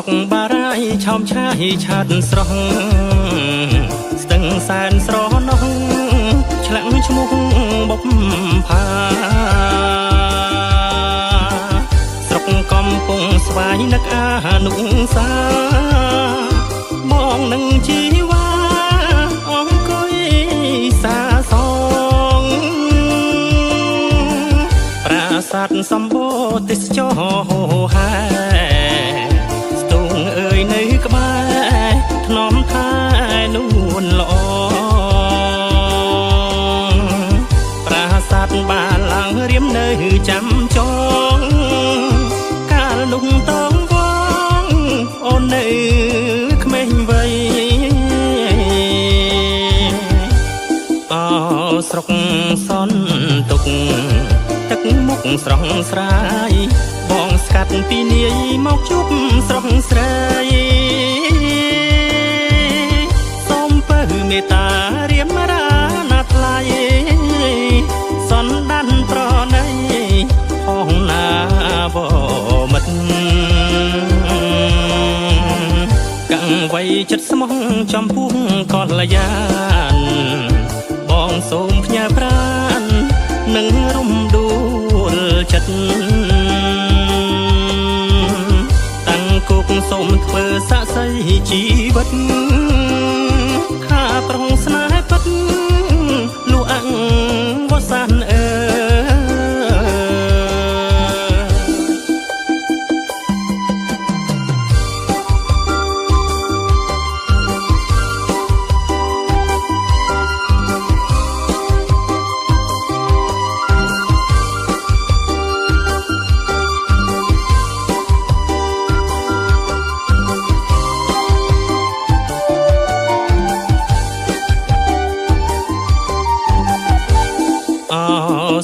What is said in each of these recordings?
រុកបារាយឆោមឆាយឆាតស្រស់ស្ទឹងសែនស្រណោះឆ្លាក់ឈ្មោះបុព្ផាស្រុកកំពង់ស្វាយនឹកអានុសាបងនឹងជីវ៉ាអង្គុយសាសងប្រាសាទសម្បូរទេសចរហែស្ទូងអើយនៅក្បែរថ្នមថែនួនល្អប្រាសាទបាឡើងរៀមនៅចាំចងកាលនោះតងវងអូននៅក្មេងវ័យអស្រុកសនទុកទឹកមុខស្រស់ស្រាយបងស្កាត់ពីនាយមកជប់ស្រុកស្រីសូមពើមេត្តារៀមរាណាថ្លៃសនដានប្រណីផងណាបមិត្តកាំងវ័យចិត្តស្មោះចំពោះកលយានបងសូមផ្ញើប្រាននឹងរំដួលចិត្តតាំងគុកសូមធ្វើសាក្សីជីវិតខាប្រងស្នេហ៍ពិតលូអង្គវសាន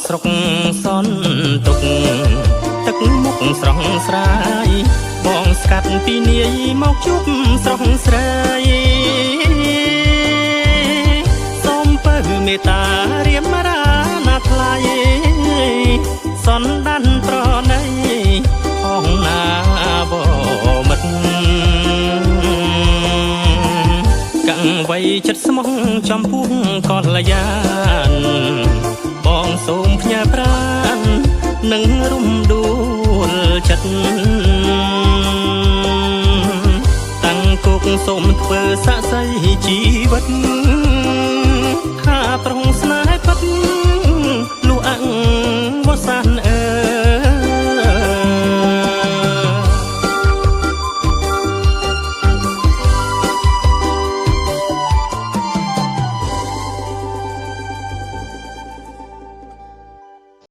ស្រុកសនទុកទឹកមុខស្រស់ស្រាយបងស្កាត់ពីនាយមកជប់ស្រុកស្រីសូមពើមេត្តារៀមរាណាថ្លៃសនដានប្រណីផងណាបមិត្តកាំងវ័យចិត្តស្មោះចំពោះកលយានបងសូមផ្ញើប្រាននឹងរំដួលចិត្តតាំងគុកសូមធ្វើសាក្សីជីវិតខាប្រងស្